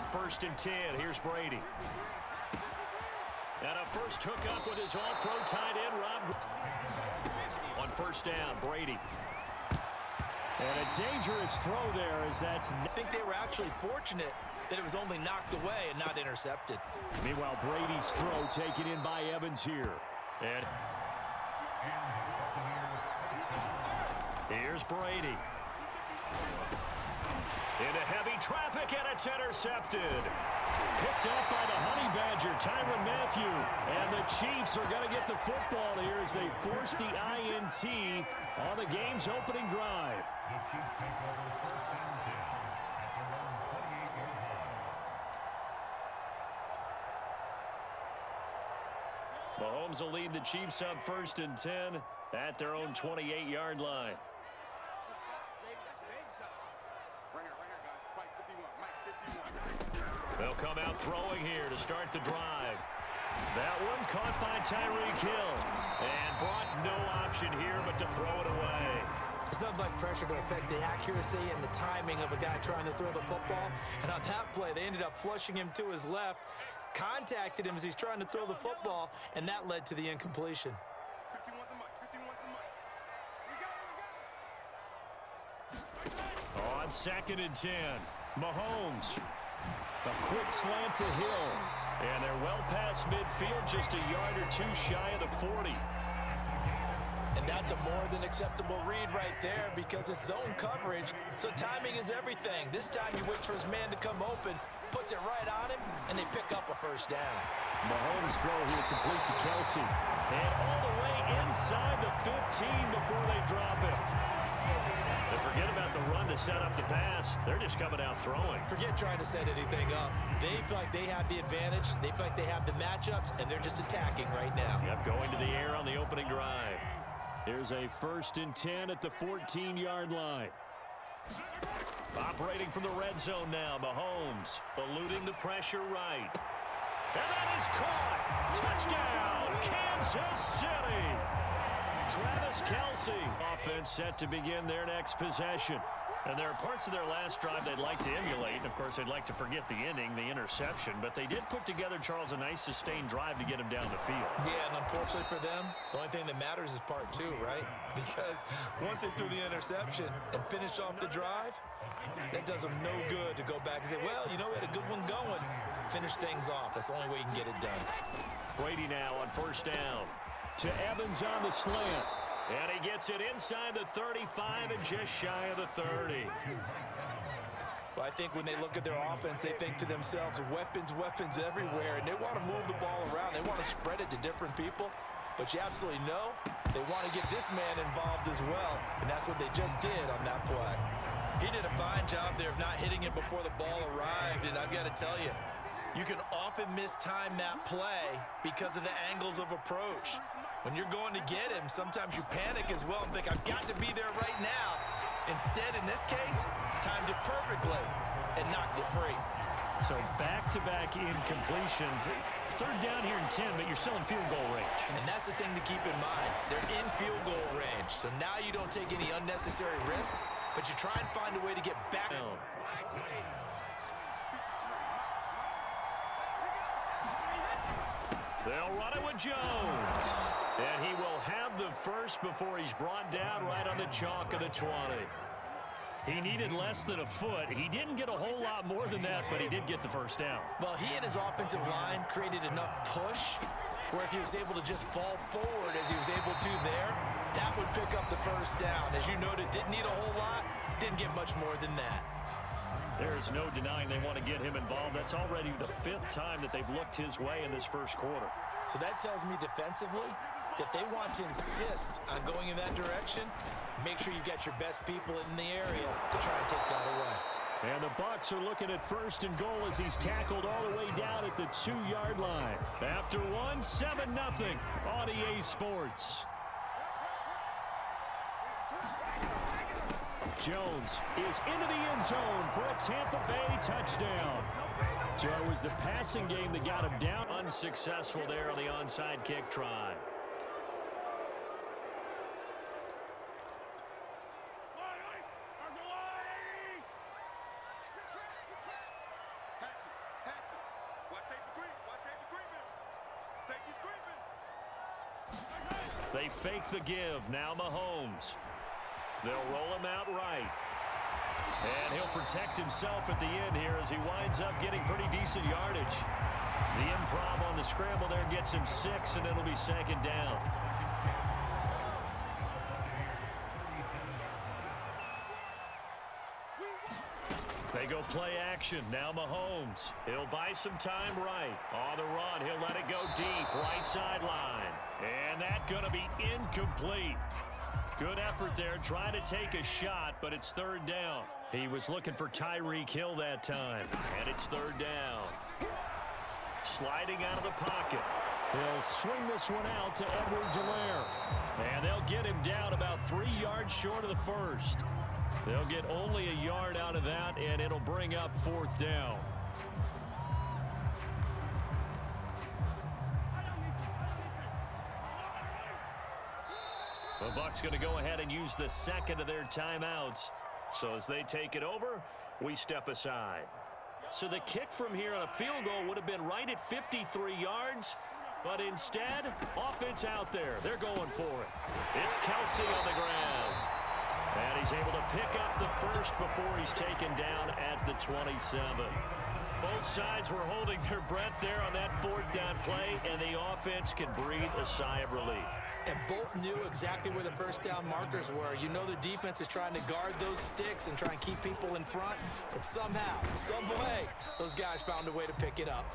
first and 10. Here's Brady. And a first hookup with his all-pro tight end, Rob. On first down, Brady. And a dangerous throw there as that's... I think they were actually fortunate that it was only knocked away and not intercepted. Meanwhile, Brady's throw taken in by Evans here. And here's Brady. Into heavy traffic, and it's intercepted. Picked up by the Honey Badger, Tyrann Mathieu. And the Chiefs are going to get the football here as they force the INT on the game's opening drive. The Chiefs take over first and 10 at their own 28-yard line. Mahomes will lead the Chiefs up first and 10 at their own 28-yard line. They'll come out throwing here to start the drive. That one caught by Tyreek Hill and brought no option here but to throw it away. It's nothing like pressure to affect the accuracy and the timing of a guy trying to throw the football. And on that play, they ended up flushing him to his left, contacted him as he's trying to throw the football, and that led to the incompletion. On second and 10, Mahomes. A quick slant to Hill. And they're well past midfield, just a yard or two shy of the 40. And that's a more than acceptable read right there because it's zone coverage, so timing is everything. This time he waits for his man to come open, puts it right on him, and they pick up a first down. Mahomes' throw here complete to Kelsey. And all the way inside the 15 before they drop it. They forget about the run to set up the pass. They're just coming out throwing. Forget trying to set anything up. They feel like they have the advantage. They feel like they have the matchups, and they're just attacking right now. Yep, going to the air on the opening drive. Here's a first and 10 at the 14-yard line. Operating from the red zone now, Mahomes eluding the pressure right. And that is caught. Touchdown, Kansas City. Travis Kelce. Offense set to begin their next possession. And there are parts of their last drive they'd like to emulate. Of course, they'd like to forget the ending, the interception. But they did put together, Charles, a nice sustained drive to get him down the field. Yeah, and unfortunately for them, the only thing that matters is part two, right? Because once they threw the interception and finished off the drive, that does them no good to go back and say, well, you know, we had a good one going. Finish things off. That's the only way you can get it done. Brady now on first down. To Evans on the slant. And he gets it inside the 35 and just shy of the 30. Well, I think when they look at their offense, they think to themselves, weapons, weapons everywhere. And they want to move the ball around. They want to spread it to different people. But you absolutely know they want to get this man involved as well. And that's what they just did on that play. He did a fine job there of not hitting it before the ball arrived. And I've got to tell you, you can often mistime that play because of the angles of approach. When you're going to get him, sometimes you panic as well and think, I've got to be there right now. Instead, in this case, timed it perfectly and knocked it free. So back-to-back incompletions. Third down here in 10, but you're still in field goal range. And that's the thing to keep in mind. They're in field goal range. So now you don't take any unnecessary risks, but you try and find a way to get back. They'll run it with Jones. And he will have the first before he's brought down right on the chalk of the 20. He needed less than a foot. He didn't get a whole lot more than that, but he did get the first down. Well, he and his offensive line created enough push where if he was able to just fall forward as he was able to there, that would pick up the first down. As you noted, didn't need a whole lot, didn't get much more than that. There's no denying they want to get him involved. That's already the 5th time that they've looked his way in this first quarter. So that tells me defensively that they want to insist on going in that direction. Make sure you get your best people in the area to try and take that away. And the Bucs are looking at first and goal as he's tackled all the way down at the 2-yard line. After one, 7-0 on EA Sports. Jones is into the end zone for a Tampa Bay touchdown. So it was the passing game that got him down. Unsuccessful there on the onside kick try. They fake the give. Now Mahomes. They'll roll him out right. And he'll protect himself at the end here as he winds up getting pretty decent yardage. The improv on the scramble there gets him 6, and it'll be second down. They go play action. Now Mahomes. He'll buy some time right. On the run, he'll let it go deep. Right sideline. And that's going to be incomplete. Good effort there, trying to take a shot, but it's third down. He was looking for Tyreek Hill that time, and it's third down. Sliding out of the pocket. He'll swing this one out to Edwards-Helaire. And they'll get him down about 3 yards short of the first. They'll get only a yard out of that, and it'll bring up fourth down. The Bucs going to go ahead and use the second of their timeouts. So as they take it over, we step aside. So the kick from here on a field goal would have been right at 53 yards. But instead, offense out there. They're going for it. It's Kelsey on the ground. And he's able to pick up the first before he's taken down at the 27. Both sides were holding their breath there on that fourth down play, and the offense can breathe a sigh of relief. And both knew exactly where the first down markers were. You know the defense is trying to guard those sticks and try and keep people in front. But somehow, some way, those guys found a way to pick it up.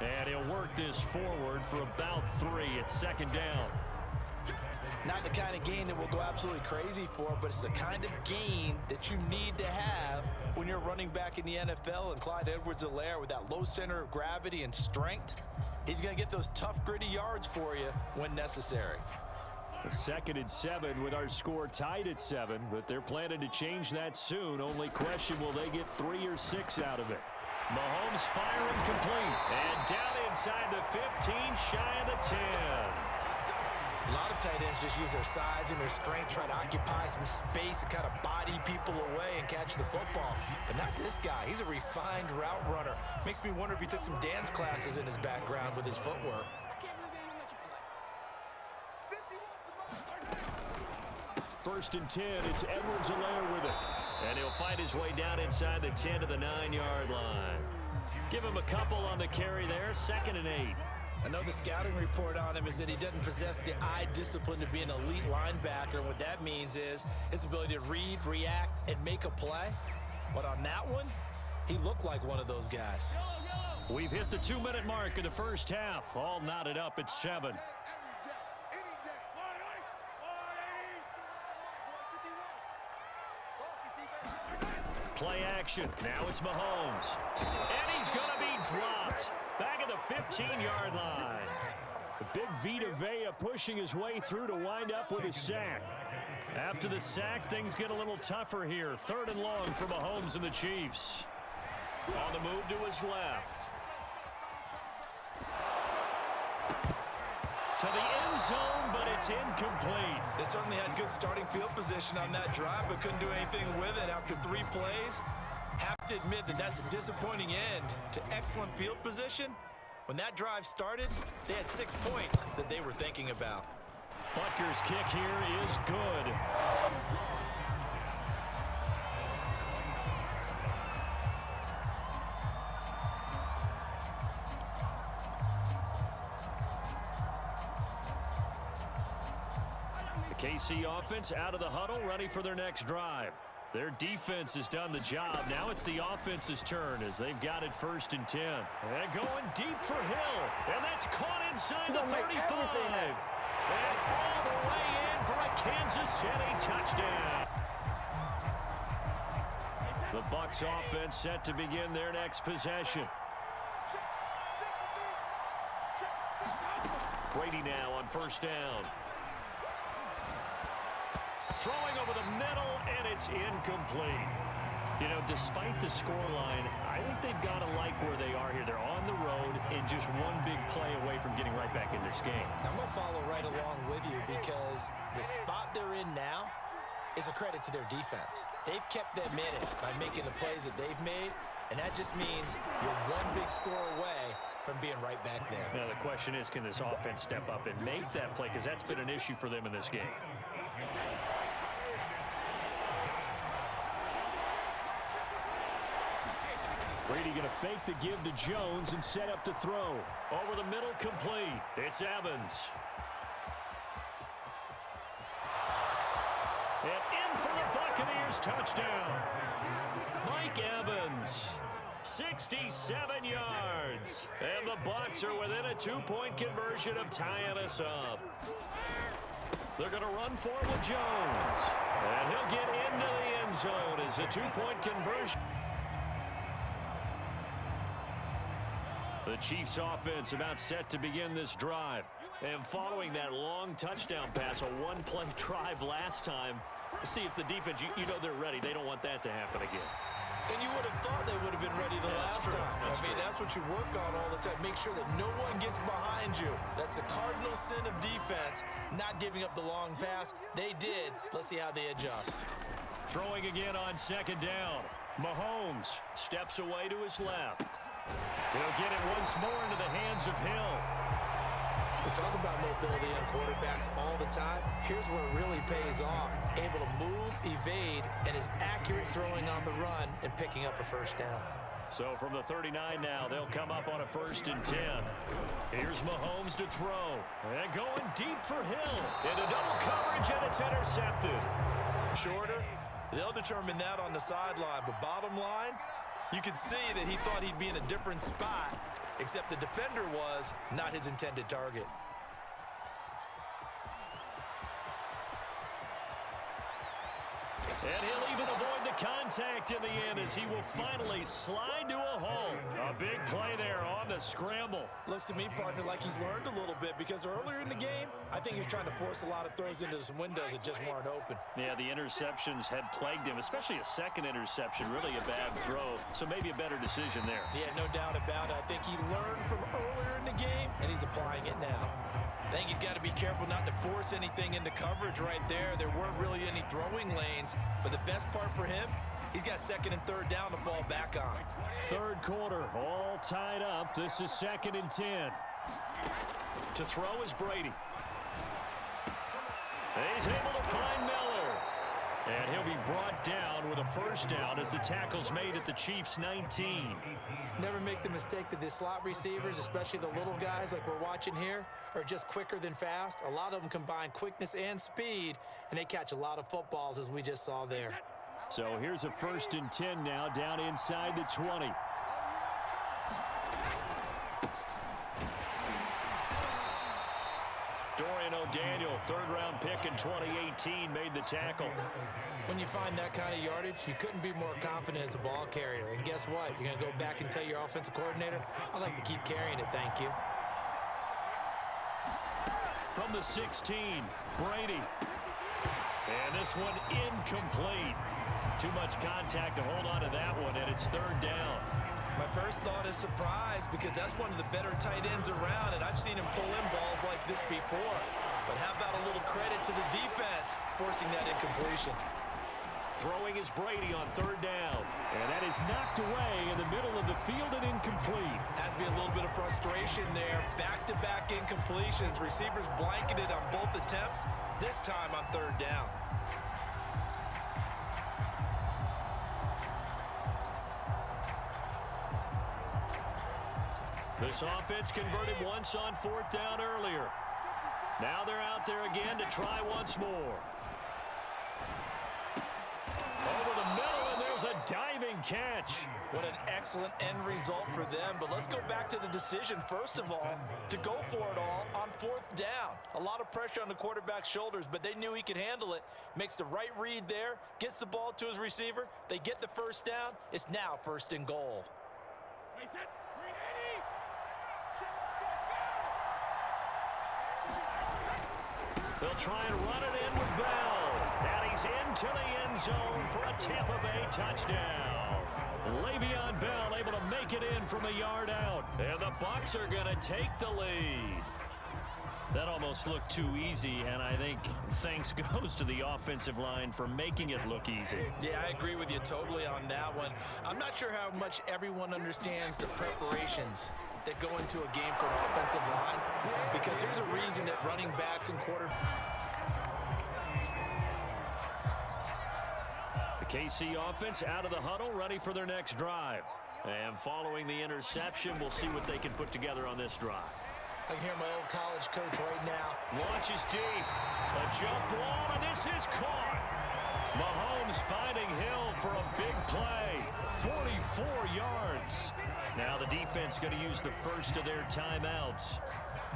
And he'll work this forward for about 3 at second down. Not the kind of gain that we'll go absolutely crazy for, but it's the kind of gain that you need to have when you're running back in the NFL. And Clyde Edwards-Helaire, with that low center of gravity and strength, he's going to get those tough, gritty yards for you when necessary. A 2nd and 7 with our score tied at 7, but they're planning to change that soon. Only question, will they get 3 or 6 out of it? Mahomes firing complete. And down inside the 15, shy of the 10. A lot of tight ends just use their size and their strength, try to occupy some space and kind of body people away and catch the football. But not this guy. He's a refined route runner. Makes me wonder if he took some dance classes in his background with his footwork. First and 10, it's Edwards-Helaire with it. And he'll fight his way down inside the 10 to the 9-yard line. Give him a couple on the carry there, 2nd and 8. I know the scouting report on him is that he doesn't possess the eye discipline to be an elite linebacker. And what that means is his ability to read, react, and make a play. But on that one, he looked like one of those guys. We've hit the 2-minute mark of the first half. All knotted up at 7. Play action. Now it's Mahomes. And he's going to be dropped. Back at the 15-yard line. The big Vita Vea pushing his way through to wind up with a sack. After the sack, things get a little tougher here. 3rd and long for Mahomes and the Chiefs. On the move to his left. To the end zone, but it's incomplete. They certainly had good starting field position on that drive, but couldn't do anything with it after 3 plays. Have to admit that that's a disappointing end to excellent field position. When that drive started, they had 6 points that they were thinking about. Butker's kick here is good. The KC offense out of the huddle, ready for their next drive. Their defense has done the job. Now it's the offense's turn as they've got it 1st and 10. And going deep for Hill. And that's caught inside the 35. And all the way in for a Kansas City touchdown. The Bucs offense set to begin their next possession. Brady now on 1st down. Throwing over the middle, and it's incomplete. You know, despite the scoreline, I think they've got to like where they are here. They're on the road and just one big play away from getting right back in this game. I'm going to follow right along with you because the spot they're in now is a credit to their defense. They've kept them in it by making the plays that they've made, and that just means you're one big score away from being right back there. Now, the question is, can this offense step up and make that play? Because that's been an issue for them in this game. Brady going to fake the give to Jones and set up to throw. Over the middle, complete. It's Evans. And in for the Buccaneers touchdown. Mike Evans, 67 yards. And the Bucs are within a 2-point conversion of tying us up. They're going to run for it with Jones. And he'll get into the end zone as a 2-point conversion. The Chiefs offense about set to begin this drive. And following that long touchdown pass, a one-play drive last time, see if the defense, you know they're ready. They don't want that to happen again. And you would have thought they would have been ready the last time. That's what you work on all the time. Make sure that no one gets behind you. That's the cardinal sin of defense, not giving up the long pass. They did. Let's see how they adjust. Throwing again on second down. Mahomes steps away to his left. He'll get it once more into the hands of Hill. We talk about mobility in quarterbacks all the time. Here's where it really pays off. Able to move, evade, and is accurate throwing on the run and picking up a first down. So from the 39 now, they'll come up on a 1st and 10. Here's Mahomes to throw. And going deep for Hill. Into double coverage, and it's intercepted. Shorter, they'll determine that on the sideline. But bottom line, you could see that he thought he'd be in a different spot, except the defender was not his intended target. And he'll even avoid the contact in the end as he will finally slide to a halt. A big play there on the scramble. Looks to me, partner, like he's learned a little bit, because earlier in the game, I think he was trying to force a lot of throws into some windows that just weren't open. Yeah, the interceptions had plagued him, especially a second interception, really a bad throw. So maybe a better decision there. Yeah, no doubt about it. I think he learned from earlier in the game, and he's applying it now. I think he's got to be careful not to force anything into coverage right there. There weren't really any throwing lanes, but the best part for him, he's got 2nd and 3rd down to fall back on. 3rd quarter, all tied up. This is 2nd and 10. To throw is Brady. He's able to find Miller. And he'll be brought down with a first down as the tackle's made at the Chiefs' 19. Never make the mistake that the slot receivers, especially the little guys like we're watching here, are just quicker than fast. A lot of them combine quickness and speed, and they catch a lot of footballs, as we just saw there. So here's a 1st and 10 now, down inside the 20. Dorian O'Daniel, 3rd-round pick in 2018, made the tackle. When you find that kind of yardage, you couldn't be more confident as a ball carrier. And guess what? You're going to go back and tell your offensive coordinator, I'd like to keep carrying it, thank you. From the 16, Brady. And this one incomplete. Too much contact to hold on to that one, and it's 3rd down. My first thought is surprise, because that's one of the better tight ends around, and I've seen him pull in balls like this before. But how about a little credit to the defense forcing that incompletion? Throwing is Brady on 3rd down. And that is knocked away in the middle of the field and incomplete. Has to be a little bit of frustration there. Back-to-back incompletions. Receivers blanketed on both attempts, this time on 3rd down. This offense converted once on 4th down earlier. Now they're out there again to try once more. Over the middle, and there's a diving catch. What an excellent end result for them. But let's go back to the decision, first of all, to go for it all on 4th down. A lot of pressure on the quarterback's shoulders, but they knew he could handle it. Makes the right read there, gets the ball to his receiver. They get the first down. It's now 1st and goal. They'll try and run it in with Bell. And he's into the end zone for a Tampa Bay touchdown. Le'Veon Bell able to make it in from a yard out. And the Bucs are going to take the lead. That almost looked too easy, and I think thanks goes to the offensive line for making it look easy. Yeah, I agree with you totally on that one. I'm not sure how much everyone understands the preparations that go into a game for an offensive line, because there's a reason that running backs and The KC offense out of the huddle, ready for their next drive. And following the interception, we'll see what they can put together on this drive. I can hear my old college coach right now. Launches deep. A jump ball, and this is caught. Mahomes finding Hill for a big play. 44 yards. Now the defense going to use the first of their timeouts.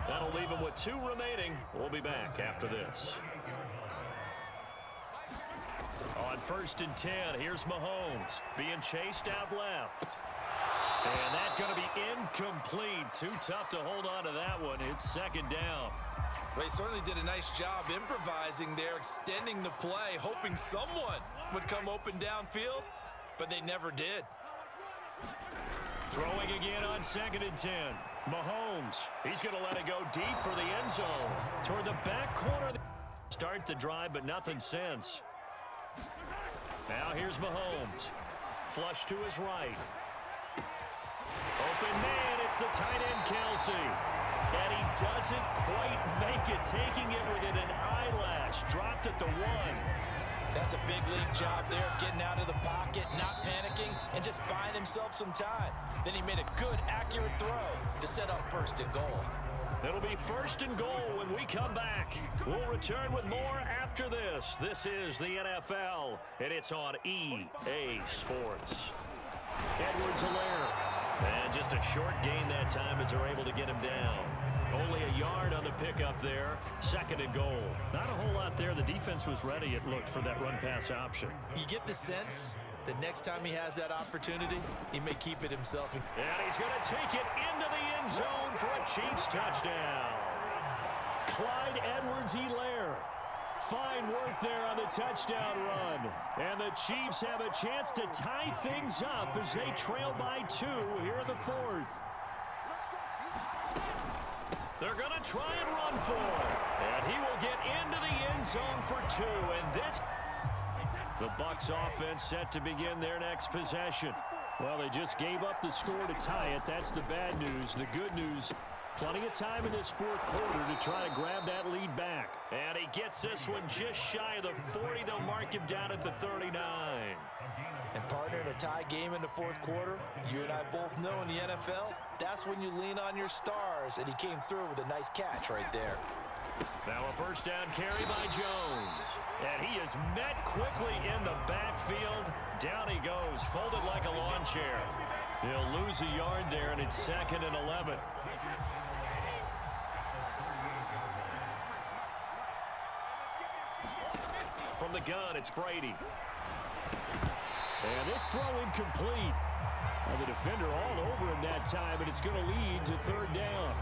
That'll leave them with 2 remaining. We'll be back after this. On 1st and 10, here's Mahomes being chased out left. And that's going to be incomplete. Too tough to hold on to that one. It's 2nd down. They certainly did a nice job improvising there, extending the play, hoping someone would come open downfield, but they never did. Throwing again on 2nd and 10. Mahomes, he's going to let it go deep for the end zone. Toward the back corner. Start the drive, but nothing since. Now here's Mahomes. Flush to his right. Open man, it's the tight end, Kelsey. And he doesn't quite make it, taking it within an eyelash. Dropped at the 1. That's a big league job there, getting out of the pocket, not panicking, and just buying himself some time. Then he made a good, accurate throw to set up 1st and goal. It'll be 1st and goal when we come back. We'll return with more after this. This is the NFL, and it's on EA Sports. Edwards-Helaire. And just a short gain that time as they're able to get him down. Only a yard on the pickup there. 2nd and goal. Not a whole lot there. The defense was ready, it looked, for that run-pass option. You get the sense that next time he has that opportunity, he may keep it himself. And he's going to take it into the end zone for a Chiefs touchdown. Clyde Edwards-Helaire. Fine work there on the touchdown run. And the Chiefs have a chance to tie things up as they trail by 2 here in the 4th. They're going to try and run for it. And he will get into the end zone for 2. And this... The Bucs offense set to begin their next possession. Well, they just gave up the score to tie it. That's the bad news. The good news, plenty of time in this 4th quarter to try to grab that lead back. And he gets this one just shy of the 40. They'll mark him down at the 39. And partner, in a tie game in the 4th quarter, you and I both know in the NFL, that's when you lean on your stars, and he came through with a nice catch right there. Now a 1st down carry by Jones. And he is met quickly in the backfield. Down he goes, folded like a lawn chair. They'll lose a yard there, and it's 2nd and 11. From the gun, it's Brady. And this throw incomplete. And the defender all over him that time, and it's going to lead to 3rd down.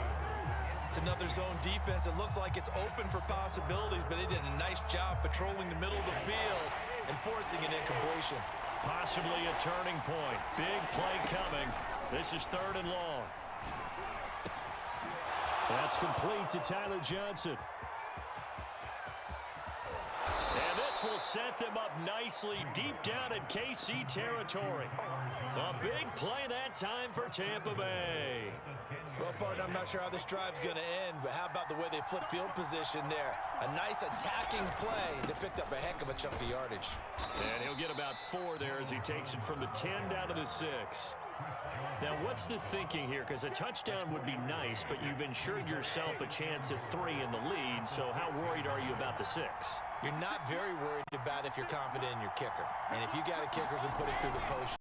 It's another zone defense. It looks like it's open for possibilities, but they did a nice job patrolling the middle of the field and forcing an incompletion. Possibly a turning point. Big play coming. This is 3rd and long. That's complete to Tyler Johnson. And this will set them up nicely deep down in KC territory. A big play that time for Tampa Bay. Well, partner, I'm not sure how this drive's going to end, but how about the way they flip field position there? A nice attacking play. They picked up a heck of a chunk of yardage. And he'll get about 4 there as he takes it from the 10 down to the 6. Now, what's the thinking here? Because a touchdown would be nice, but you've ensured yourself a chance at 3 in the lead, so how worried are you about the 6? You're not very worried about if you're confident in your kicker. And if you got a kicker who can put it through the post,